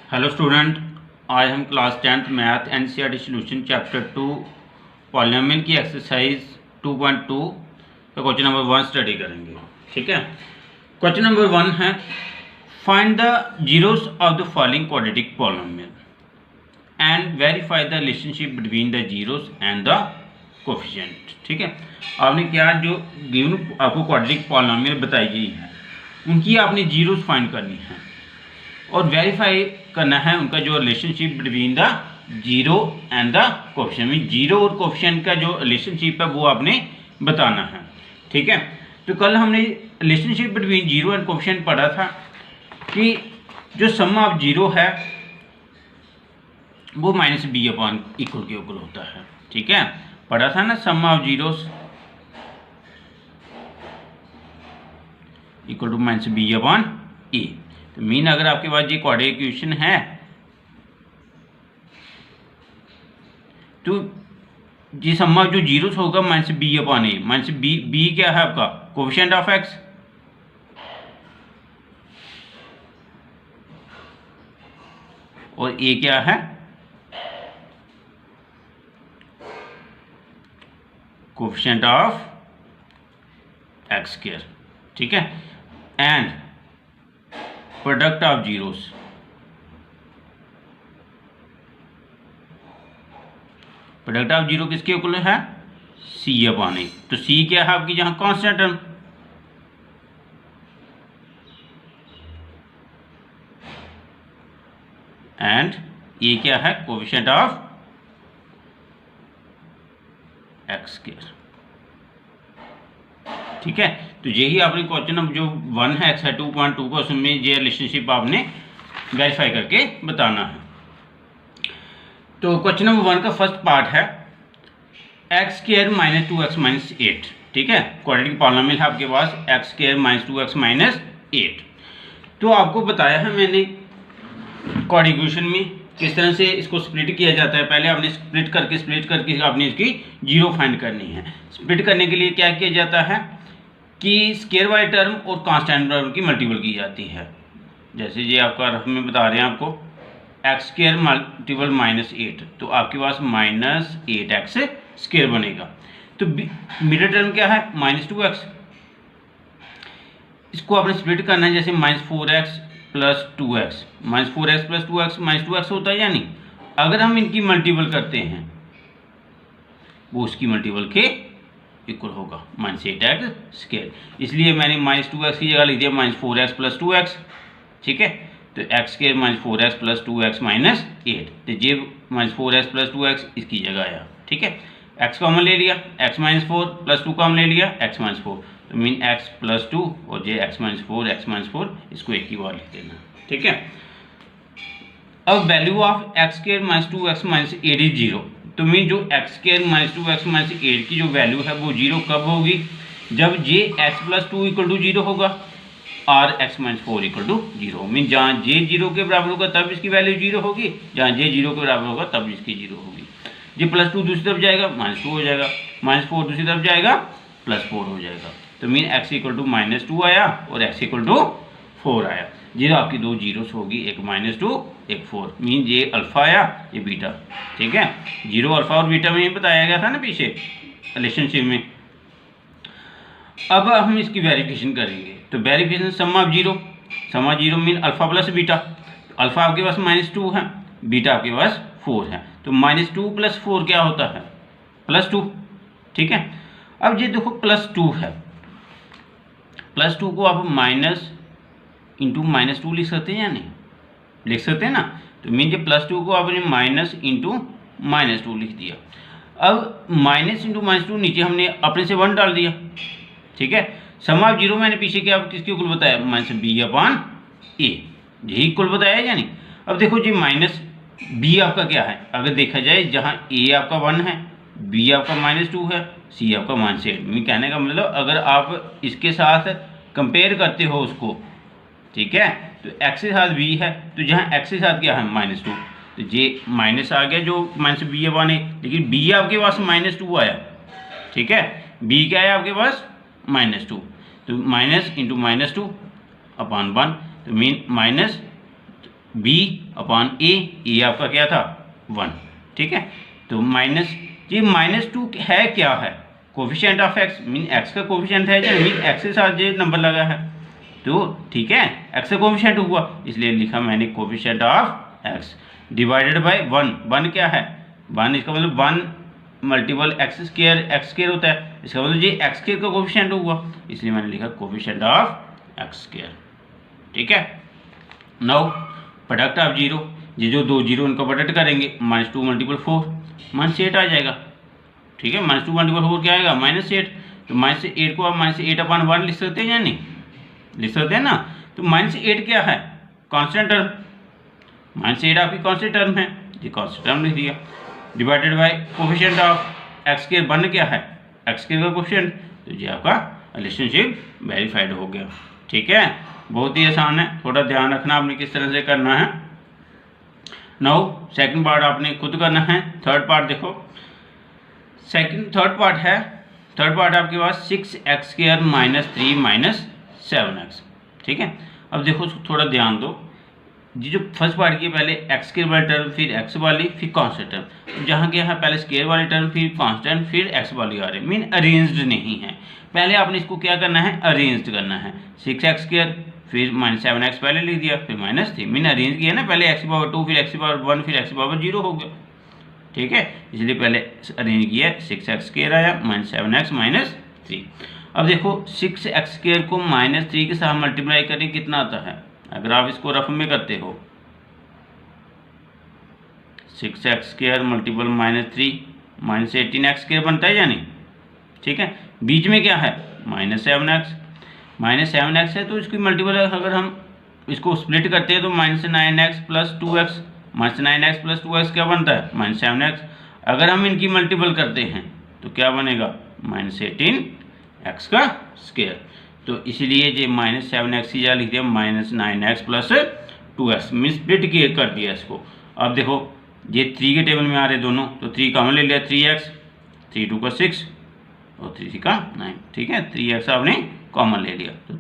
Hello student, आज हम class 10th math NCERT solution chapter 2 polynomial की एक्सरसाइज 2.2 का क्वेश्चन नंबर 1 स्टडी करेंगे। ठीक है, क्वेश्चन नंबर 1 है find the zeros of the following quadratic polynomial and verify the relationship between the zeros and the coefficient. ठीक है, आपने क्या जो गिवन आपको क्वाड्रेटिक पॉलिनोमियल बताई गई है उनकी आपने जीरोस फाइंड करनी है और वेरीफाई करना है उनका जो relationship between the zero and the coefficient, mean zero और कोफिशिएंट का जो रिलेशनशिप है वो आपने बताना है। ठीक है, तो कल हमने relationship between zero and coefficient पढ़ा था कि जो सम ऑफ जीरो है वो माइनस बी अपॉन इक्वल के इक्वल होता है। ठीक है, पढ़ा था ना, sum of zeros equal to minus B upon A. तो मीन अगर आपके पास ये क्वाड्रेटिक इक्वेशन है तो ये सम ऑफ जो जीरोस होगा माइनस बी अपॉन ए। माइनस बी क्या है आपका कोफिशिएंट ऑफ एक्स, और ए क्या है कोफिशिएंट ऑफ एक्स स्क्वायर। ठीक है, and product of zeros, product of zero किसके इक्वल है सी अपॉन ए। तो सी क्या है आपकी जहां कांस्टेंट टर्म, एंड ए क्या है कोफिशिएंट ऑफ एक्स स्क्वायर। ठीक है, तो यही आपने क्वेश्चन अब जो 1 है एक्स है 2.2 को उसमें ये रिलेशनशिप आपने वेरीफाई करके बताना है। तो क्वेश्चन नंबर 1 का फर्स्ट पार्ट है X square minus 2x minus 8। ठीक है, क्वाड्रेटिक पॉलिनोमियल है आपके पास X square minus 2x minus 8। तो आपको बताया है मैंने क्वाड्रेटिक इक्वेशन में किस तरह से इसको स्प्लिट किया जाता है। पहले आपने स्प्लिट करके आपने इसकी जीरो फाइंड करनी है। स्प्लिट करने के लिए क्या किया जाता है कि स्क्वायर वाली टर्म और कांस्टेंट टर्म की मल्टीपल की जाती है। जैसे ये आपका हमें बता रहे हैं आपको एक्स स्क्वायर मल्टीपल माइनस 8, तो आपके पास माइनस 8x स्क्वायर बनेगा। तो मिडिल टर्म क्या है माइनस 2x, इसको आपने स्प्लिट करना है। जैसे minus 4x plus 2x, minus 4x plus 2x minus 2x होता है, यानी अगर हम इनकी मल्टीपल करते हैं वो उसकी मल्टीपल के इक्वल होगा माइनस 8x स्क्वायर। इसलिए मैंने माइनस 2x की जगह लिख दिया माइनस 4x प्लस 2x। ठीक है, तो x square minus 4x plus 2x minus 8, तो ये माइनस 4x प्लस 2x इसकी जगह आया। ठीक है, x कॉमन ले लिया, x माइनस 4 प्लस 2 कॉमन ले लिया, x माइनस 4, तो मीन x प्लस 2 और ये x माइनस 4 इसको एक ही बार लिख देना। ठीक है, अब value of x square minus 2x minus 8 is 0। तो मीन जो x square minus 2x minus 8 की जो वैल्यू है वो 0 कब होगी, जब जे x प्लस 2 इक्वल टू 0 होगा और x minus 4 equal to 0। Mean जहाँ जे 0 के बराबर होगा तब इसकी वैल्यू 0 होगी, जहाँ जे 0 के बराबर होगा तब इसकी 0 होगी। जे प्लस 2 दूसरी तरफ जाएगा माइनस 2 हो जाएगा, माइनस 4 दूसरी तरफ जाएगा प्लस 4 हो जाएगा। तो mean x equal to minus 2 आया और x इक्वल टू 4 आया। जीरो आपकी दो जीरोस होगी, एक माइनस 2 एक 4, मीन ये अल्फा आया ये बीटा। ठीक है, जीरो अल्फा और बीटा में ही बताया गया था ना पीछे रिलेशनशिप में। अब हम इसकी वेरिफिकेशन करेंगे। तो verification sum of zero mean alpha plus beta. Alpha आपके पास माइनस 2 है, बीटा आपके पास 4 है, तो माइनस 2 प्लस 4 क्या होता है प्लस 2। ठीक है, अब ये देखो प्लस 2 है, प्लस 2 को आप माइनस इंटू माइनस 2 लिख सकते हैं या नहीं, लिख सकते हैं ना। तो मीन ये प्लस 2 को आपने माइनस इंटू माइनस 2 लिख दिया। अब माइनस इंटू माइनस 2 नीचे हमने अपने से 1 डाल दिया। ठीक है, सम ऑफ जीरो मैंने पीछे क्या किसके इक्वल बताया माइनस बी अपॉन ए, यही इक्वल बताया या नहीं। अब देखो जी माइनस बी आपका क्या है, अगर देखा जाए जहाँ ए आपका 1 है, बी आपका माइनस 2 है, सी आपका माइनस 8। मैं कहने का मतलब अगर आप इसके साथ कंपेयर करते हो उसको, ठीक है, तो एक्स के साथ बी है, तो जहाँ एक्स के साथ क्या है माइनस 2, तो ये माइनस आ गया जो माइनस बी अपॉन ए, लेकिन बी आपके पास माइनस 2 आया। ठीक है, बी क्या है आपके पास माइनस 2, तो माइनस इंटू माइनस 2 अपॉन 1, तो मीन माइनस बी अपॉन ए आपका क्या था 1, ठीक है। तो माइनस ये -2 है क्या है, coefficient of x, mean x का कोफिशिएंट है या मीन एक्स के साथ ये नंबर लगा है, तो ठीक है एक्स का कोफिशिएंट हुआ, इसलिए लिखा मैंने coefficient of x divided by 1 क्या है 1, इसका मतलब 1 मल्टीपल एक्स स्क्वायर होता है, इसका मतलब ये एक्स स्क्वायर का कोफिशिएंट हुआ, इसलिए मैंने लिखा कोफिशिएंट ऑफ एक्स स्क्वायर, ठीक है। नाउ प्रोडक्ट ऑफ जीरो, ये जो दो जीरो उनका प्रोडक्ट करेंगे, -2 × 4 -8 आ जाएगा, ठीक है। -2 × 4 क्या आएगा -8, तो -8 को आप -8/1 लिख सकते हैं या नहीं, लिख सकते हैं ना। तो -8 क्या है कांस्टेंट टर्म, -8 आपकी कांस्टेंट टर्म है, ये कांस्टेंट टर्म लिख दिया, divided by coefficient of x के 1 क्या है एक्स के का कोफिशिएंट, तो ये आपका रिलेशनशिप वेरीफाइड हो गया, ठीक है। बहुत ही आसान है, थोड़ा ध्यान रखना आपने किस तरह से करना है। नाउ सेकंड पार्ट आपने खुद करना है। थर्ड पार्ट देखो, थर्ड पार्ट आपके पास 6x² - 3 - 7x, ठीक है। अब देखो थोड़ा ध्यान दो, ये जो फर्स्ट पार्ट की पहले एक्स स्क्वायर वाली टर्म, फिर एक्स वाली, फिर कांस्टेंट टर्म, जहाँ क्या है पहले स्क्वायर वाली टर्म, फिर कांस्टेंट, फिर एक्स वाली आ रही है, मीन अरेंज्ड नहीं है। पहले आपने इसको क्या करना है अरेंज्ड करना है, 6x², फिर -7x पहले लिख दिया, फिर -3, मीन अरेंज किया ना, पहले x⁻2, फिर x⁻1, फिर x⁻0 हो गया, ठीक है। इसलिए पहले अरेंज किया 6x² आया -7x -3। अब देखो 6x² को -3 के साथ मल्टीप्लाई करें कितना आता है, अगर आप इसको रफ में करते हो 6x² मल्टीपल -3 -18x² बनता है या नहीं, ठीक है। बीच में क्या है -7x है, तो इसकी मल्टीपल अगर हम इसको स्प्लिट करते हैं तो -9x + 2x, -9x + 2x क्या बनता है -7x। अगर हम इनकी मल्टीपल करते हैं तो क्या बनेगा -18x², तो इसलिए ये -7x की जगह लिख दिया -9x + 2x, मीन स्प्लिट किए कर दिया इसको। अब देखो ये 3 के टेबल में आ रहे दोनों, तो 3 कॉमन ले लिया 3x, 3 × 2 = 6 और 3 × 3 = 9, ठीक है। 3x आपने कॉमन ले लिया, तो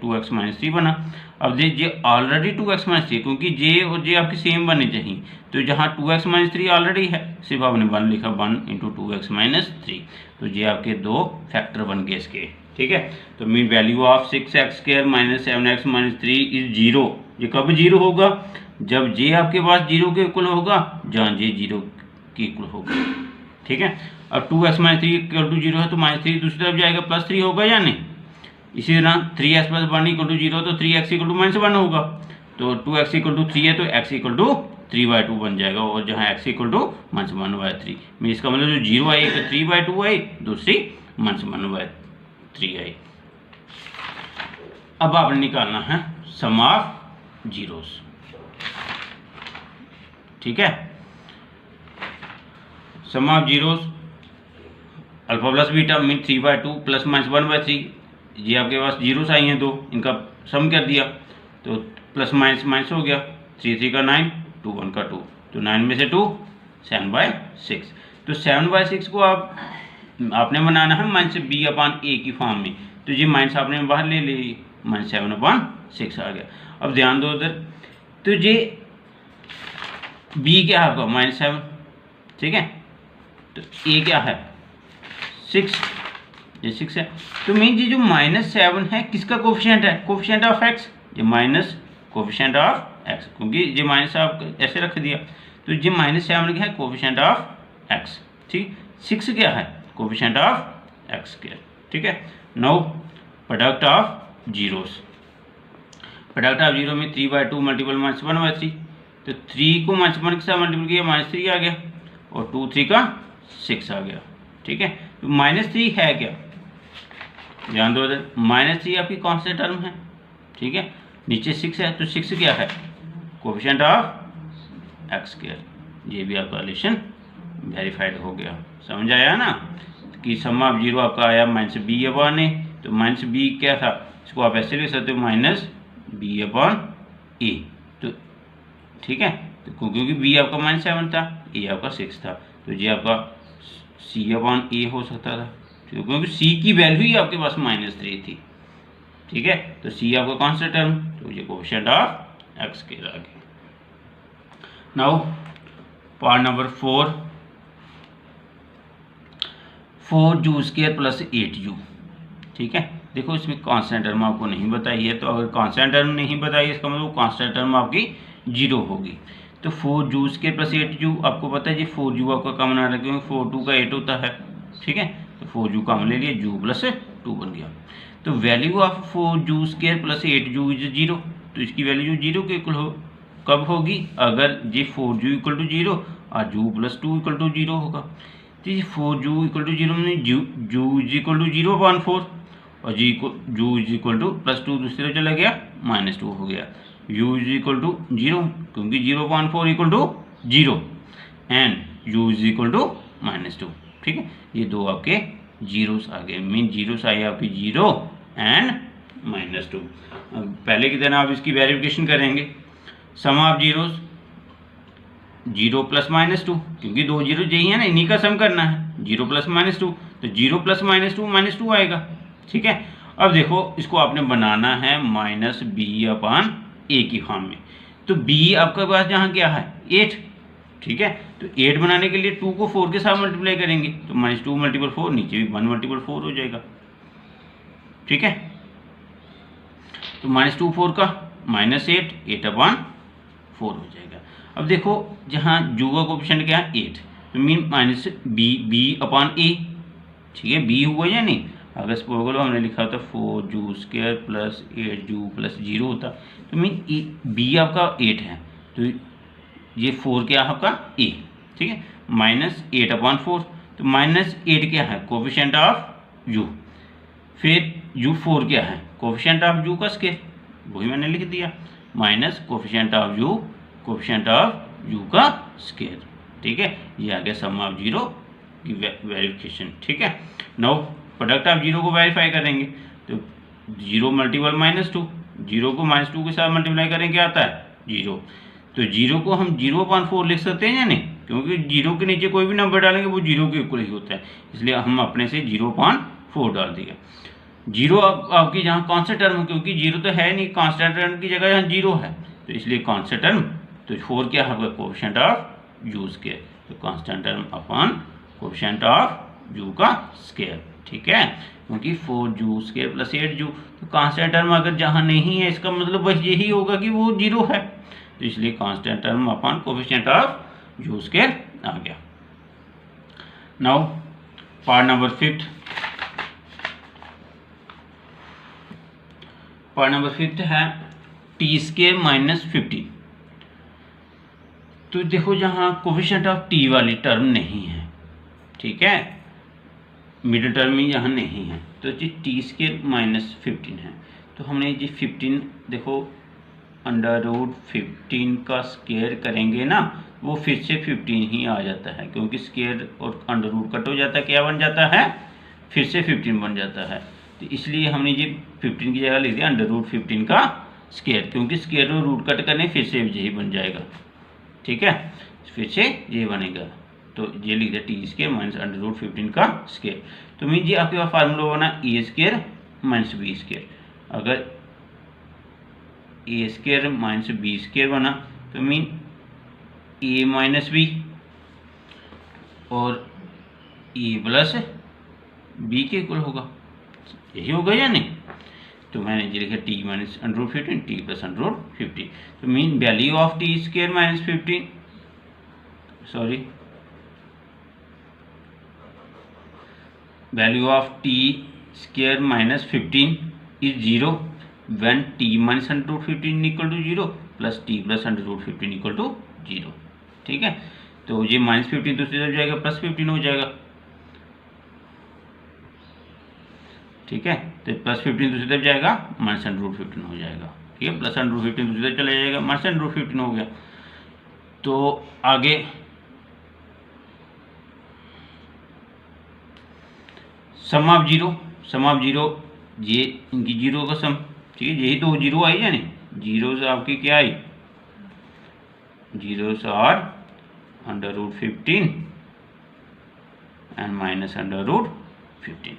2x - 3 बना। अब ये ऑलरेडी 2x - 3, क्योंकि जे और जे आपकी सेम बननी चाहिए, तो जहाँ 2x - 3 ऑलरेडी है, सिर्फ आपने 1 लिखा, 1 × 2x - 3, तो ये आपके दो फैक्टर बन गए इसके, ठीक है। तो mean value of 6x² - 7x - 3 is 0। ये कब 0 होगा, जब जे आपके पास 0 के इक्वल होगा, जहाँ जे 0 के इक्वल होगा, ठीक है। अब 2x - 3 = 0 है, तो -3 दूसरी तरफ जाएगा, +3 होगा या नहीं। इसी तरह 3x + 1 = 0, तो 3x = -1 होगा, तो 2x = 3 है, तो x = 3/2 बन जाएगा, और जहाँ x = -1/3, मीन इसका मतलब जो 0 आई एक 3/2 आई, दूसरी -1/3 आई। अब आपने निकालना है सम ऑफ जीरोस, ठीक है। Sum of zeros alpha plus beta mean 3/2 + -1/3, ये आपके पास जीरोस आई हैं दो, इनका सम कर दिया, तो प्लस माइनस हो गया, 3 × 3 = 9, 2 × 1 = 2, तो 9 में से 2 7/6। तो 7/6 को आपने बनाना है -b/a की फॉर्म में, तो ये माइनस आपने बाहर ले ली, -7/6 आ गया। अब ध्यान दो उधर, तो ये b क्या होगा -7, ठीक है, तो a क्या है 6, ये 6 है, तो मीन ये जो -7 है किसका कोफिशिएंट है, कोफिशिएंट ऑफ x, ये माइनस कोफिशिएंट ऑफ x, क्योंकि ये माइनस आप ऐसे रख दिया, तो ये -7 क्या है कोफिशिएंट ऑफ x, ठीक। 6 क्या है कोफिशिएंट ऑफ x², ठीक है। Now product of zeros, product of zero में 3/2 मल्टीपल -1/3, तो 3 को -1 के साथ मल्टीपल किया -3 आ गया, और 2 × 3 = 6 आ गया, ठीक है। तो -3 है क्या, ध्यान दो इधर, -3 आपकी कांस्टेंट टर्म है, ठीक है। नीचे 6 है, तो 6 क्या है कोफिशिएंट ऑफ x², ये भी आपका रिलेशन वेरीफाइड हो गया, समझ आया ना, कि सम ऑफ जीरो आपका आया -b/a, तो -b क्या था, इसको आप ऐसे लिख सकते हो -b/a, तो ठीक है, तो क्योंकि b आपका -7 था, a आपका 6 था, तो ये आपका c/a हो सकता था, क्योंकि c की वैल्यू ही आपके पास -3 थी, ठीक है। तो c आपका कांस्टेंट टर्म, तो ये कोफिशिएंट ऑफ x² आ गया, नाउ पार्ट नंबर 4 जू स्क्वायर प्लस 8u। ठीक है, देखो इसमें कांस्टेंट टर्म आपको नहीं बताई है, तो अगर कांस्टेंट टर्म नहीं बताई इसका मतलब कांस्टेंट टर्म आपकी 0 होगी। तो 4 जू स्क्वायर प्लस 8u आपको पता है जी 4 जू आपका कॉमन आ रहा है क्योंकि 4 2 का 8 होता है। ठीक है, तो 4 जू कॉमन ले लिया, जू प्लस 2 बन गया। तो वैल्यू ऑफ 4 जू स्क्वायर प्लस 8u इज 0। तो इसकी वैल्यू 0 के इक्वल हो कब होगी, अगर ये 4 जू इक्वल टू 0 और जू प्लस 2 इक्वल टू 0 होगा। तो ये 4 जू इक्वल टू 0 में जू इज इक्वल टू 0/4 और जू इज इक्वल टू प्लस 2 दूसरी तरफ चला गया -2 हो गया। u इज इक्वल टू 0 क्योंकि 0/4 equal to 0 and u is equal to -2। ठीक है, ये दो आपके जीरोस आ गए, मीन जीरोस आए आपके 0 एंड -2। पहले की तरह आप इसकी वेरिफिकेशन करेंगे। सम ऑफ जीरोस 0 प्लस -2 क्योंकि दो जीरो यही है ना, इन्हीं का सम करना है। 0 प्लस -2 तो 0 प्लस -2 आएगा। ठीक है, अब देखो इसको आपने बनाना है -b/a की फॉर्म में। तो b आपके पास जहाँ क्या है 8। ठीक है, तो 8 बनाने के लिए 2 को 4 के साथ मल्टीप्लाई करेंगे तो -2 × 4 नीचे भी 1 × 4 हो जाएगा। ठीक है, तो -2 4 का -8/4 हो जाएगा। अब देखो जहाँ जू का कोफिशिएंट क्या है 8, तो मीन -b/a। ठीक है, b हुआ या नहीं, अगर सपोज हमने लिखा होता 4 जू स्क्वायर प्लस 8 जू प्लस 0 होता, तो मीन b आपका 8 है, तो ये 4 क्या है आपका a। ठीक है, -8/4, तो -8 क्या है कोफिशिएंट ऑफ u, फिर u4 क्या है कोफिशिएंट ऑफ u का स्क्वायर, वही मैंने लिख दिया, माइनस कोफिशिएंट ऑफ u का स्क्वायर। ठीक है, ये आ गया सम ऑफ जीरो की वेरिफिकेशन। ठीक है, नाउ प्रोडक्ट ऑफ जीरो को वेरीफाई करेंगे तो 0 मल्टीपल -2, 0 को -2 के साथ मल्टीप्लाई करेंगे क्या आता है 0। तो 0 को हम 0/4 लिख सकते हैं या नहीं, क्योंकि 0 के नीचे कोई भी नंबर डालेंगे वो 0 के इक्वल ही होता है, इसलिए हम अपने से 0/4 डाल दिया। 0 आपकी जहाँ कांस्टेंट टर्म, क्योंकि 0 तो है नहीं, कांस्टेंट टर्म की जगह यहाँ 0 है, तो इसलिए कांस्टेंट टर्म, तो 4 क्या है कोफिशिएंट ऑफ u स्क्वायर, तो constant term upon coefficient of u का स्क्वायर। ठीक है, क्योंकि 4 जू स्क्वायर प्लस 8 जू, तो कांस्टेंट टर्म अगर जहाँ नहीं है इसका मतलब बस यही होगा कि वो 0 है, तो इसलिए constant term upon coefficient of u square आ गया। Now part number 5, part number 5 है t² -15। तो देखो जहाँ कोफिशिएंट ऑफ t वाली टर्म नहीं है, ठीक है, मिडिल टर्म ही यहाँ नहीं है, तो जी t² -15 है, तो हमने जी 15 देखो √15 का स्क्वायर करेंगे ना, वो फिर से 15 ही आ जाता है, क्योंकि स्क्वायर और अंडर रूट कट हो जाता है, क्या बन जाता है फिर से 15 बन जाता है। तो इसलिए हमने ये 15 की जगह लिख दिया √15 का स्क्वायर, क्योंकि स्क्वायर और रूट कट करने फिर से यही बन जाएगा। ठीक है, फिर से ये बनेगा, तो ये लिख दिया t² -√15 का स्क्वायर। तो मीन जी आपके पास फार्मूला बना a² -b²। अगर a² -b² बना तो मीन a - b और a प्लस b के इक्वल होगा, यही होगा या नहीं। तो मैंने ये लिखा t -√15 t + √15, तो mean value of t² -15, sorry value of t² -15 is 0 when t -√15 equal to 0 plus t + √15 equal to 0। ठीक है, तो ये -15 दूसरी तरफ जाएगा, +15 हो जाएगा। ठीक है, तो +15 दूसरी तरफ जाएगा, -√15 हो जाएगा। ठीक है, +√15 दूसरी तरफ चला जाएगा, -√15 हो गया। तो आगे सम ऑफ जीरो, ये इनकी जीरो का सम। ठीक है, यही तो जीरो आई यानी जीरो से आपकी क्या आई, zeros are √15 and -√15,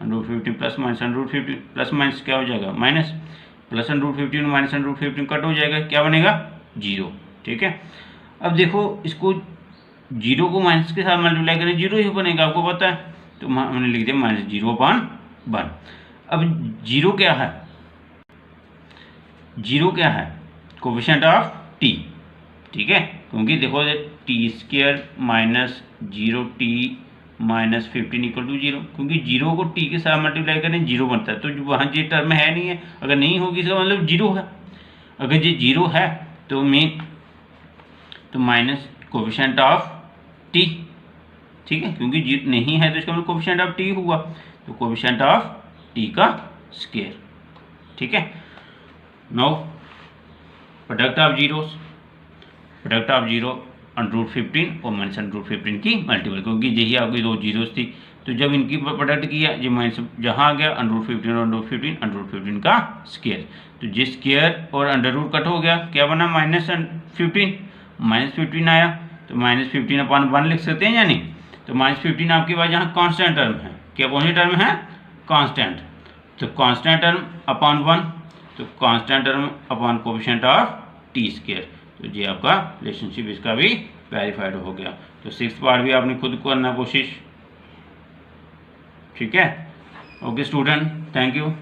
√15 plus -√15 plus minus क्या हो जाएगा माइनस, +√15 -√15 कट हो जाएगा, क्या बनेगा 0। ठीक है, अब देखो इसको 0 को माइनस के साथ मल्टीप्लाई करें 0 ही बनेगा, आपको पता है, तो हमने लिख दिया -0/1। अब 0 क्या है, 0 क्या है, कोफिशिएंट ऑफ t, ठीक है, क्योंकि देखो t² minus 0t minus 15 equal to 0, क्योंकि 0 को t के साथ मल्टीप्लाई करें 0 बनता है, तो वहाँ ये टर्म है नहीं है, अगर नहीं होगी इसका मतलब 0 है, अगर ये 0 है तो माइनस कोफिशिएंट ऑफ t, ठीक है, क्योंकि नहीं है तो इसका मतलब कोफिशिएंट ऑफ t हुआ, तो कोफिशिएंट ऑफ t का स्क्वायर, ठीक है। Now product of zeros, product of zero √15 और -√15 की मल्टीपल, क्योंकि यही आपकी दो जीरोस थी, तो जब इनकी प्रोडक्ट किया ये माइनस जहाँ आ गया √15 और √15 का स्क्वायर, तो जिस स्क्वायर और अंडर रूट कट हो गया, क्या बना -15 आया, तो -15/1 लिख सकते हैं या नहीं, तो -15 आपके पास यहाँ कांस्टेंट टर्म है, क्या कौन सी टर्म है, कांस्टेंट, तो कांस्टेंट टर्म अपॉन 1, तो constant term upon coefficient of t², तो ये आपका रिलेशनशिप इसका भी वेरीफाइड हो गया। तो 6th पार्ट भी आपने खुद करना कोशिश, ठीक है। Okay student, thank you.